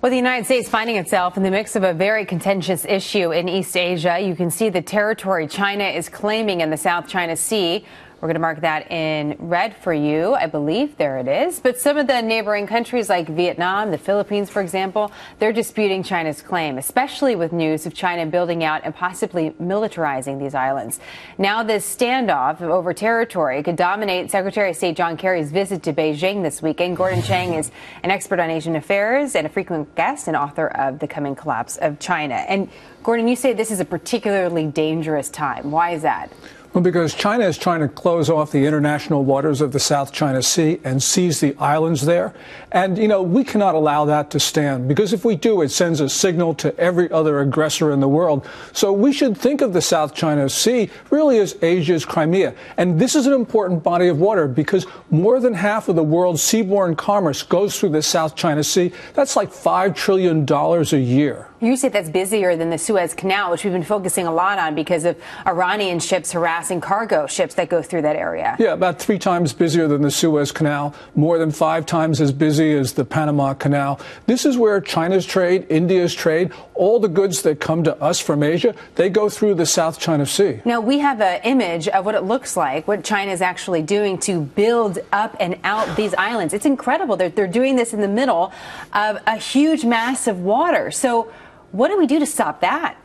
Well, the United States finding itself in the mix of a very contentious issue in East Asia. You can see the territory China is claiming in the South China Sea. We're going to mark that in red for you. I believe there it is. But some of the neighboring countries like Vietnam, the Philippines, for example, they're disputing China's claim, especially with news of China building out and possibly militarizing these islands. Now, this standoff over territory could dominate Secretary of State John Kerry's visit to Beijing this weekend. Gordon Chang is an expert on Asian affairs and a frequent guest and author of The Coming Collapse of China. And Gordon, you say this is a particularly dangerous time. Why is that? Well, because China is trying to close off the international waters of the South China Sea and seize the islands there. And, we cannot allow that to stand, because if we do, it sends a signal to every other aggressor in the world. So we should think of the South China Sea really as Asia's Crimea. And this is an important body of water because more than half of the world's seaborne commerce goes through the South China Sea. That's like $5 trillion a year. You say that's busier than the Suez Canal, which we've been focusing a lot on because of Iranian ships harassing cargo ships that go through that area. Yeah, about 3 times busier than the Suez Canal, more than 5 times as busy as the Panama Canal. This is where China's trade, India's trade, all the goods that come to us from Asia, they go through the South China Sea. Now, we have an image of what it looks like, what China is actually doing to build up and out these islands. It's incredible. They're doing this in the middle of a huge mass of water. So what do we do to stop that?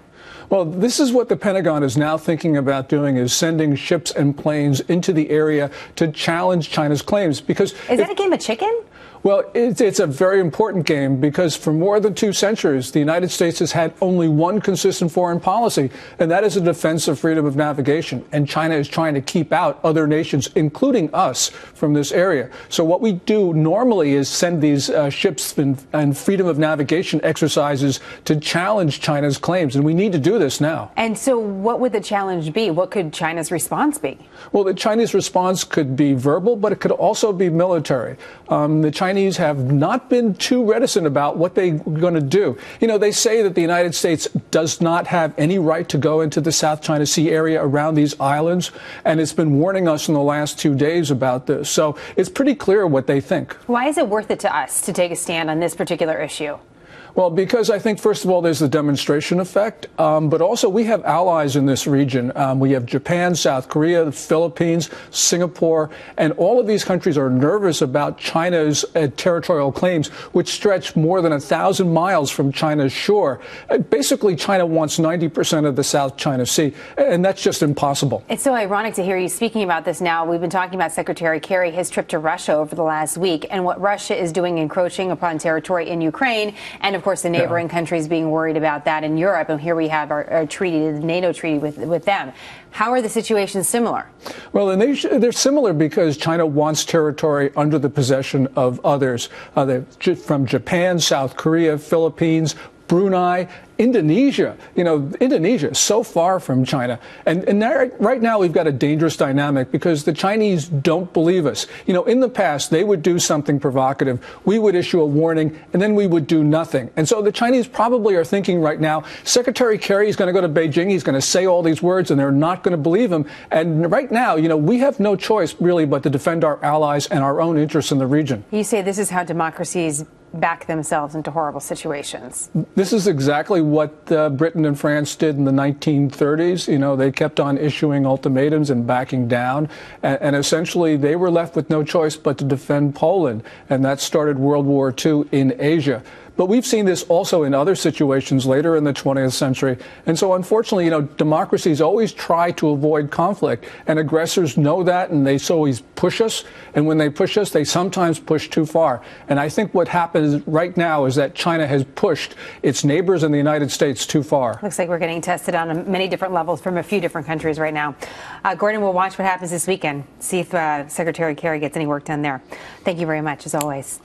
Well, this is what the Pentagon is now thinking about doing, is sending ships and planes into the area to challenge China's claims. Because is that a game of chicken? Well, it's a very important game because for more than 2 centuries, the United States has had only one consistent foreign policy, and that is a defense of freedom of navigation. And China is trying to keep out other nations, including us, from this area. So what we do normally is send these ships and freedom of navigation exercises to challenge China's claims, and we need to do this now. And so what would the challenge be? What could China's response be? Well, the Chinese response could be verbal, but it could also be military. The Chinese have not been too reticent about what they're going to do. They say that the United States does not have any right to go into the South China Sea area around these islands, and it's been warning us in the last 2 days about this. So it's pretty clear what they think. Why is it worth it to us to take a stand on this particular issue? Well, because I think, first of all, there's the demonstration effect, but also we have allies in this region. We have Japan, South Korea, the Philippines, Singapore, and all of these countries are nervous about China's territorial claims, which stretch more than 1,000 miles from China's shore. Basically, China wants 90% of the South China Sea, and that's just impossible. It's so ironic to hear you speaking about this now. We've been talking about Secretary Kerry, his trip to Russia over the last week, and what Russia is doing encroaching upon territory in Ukraine, and of course the neighboring countries being worried about that in Europe. And here we have our treaty, the NATO treaty with them. How are the situations similar? Well, they're similar because China wants territory under the possession of others, from Japan, South Korea, Philippines, Brunei, Indonesia. Indonesia is so far from China. And right now we've got a dangerous dynamic because the Chinese don't believe us. In the past, they would do something provocative. We would issue a warning, and then we would do nothing. And so the Chinese probably are thinking right now, Secretary Kerry is going to go to Beijing. He's going to say all these words, and they're not going to believe him. And right now, we have no choice, really, but to defend our allies and our own interests in the region. You say this is how democracies back themselves into horrible situations. This is exactly what Britain and France did in the 1930s. They kept on issuing ultimatums and backing down. And essentially, they were left with no choice but to defend Poland. And that started World War II in Asia. But we've seen this also in other situations later in the 20th century. And so, unfortunately, democracies always try to avoid conflict. And aggressors know that, and they always push us. And when they push us, they sometimes push too far. And I think what happens right now is that China has pushed its neighbors in the United States too far. Looks like we're getting tested on many different levels from a few different countries right now. Gordon, we'll watch what happens this weekend, see if Secretary Kerry gets any work done there. Thank you very much, as always.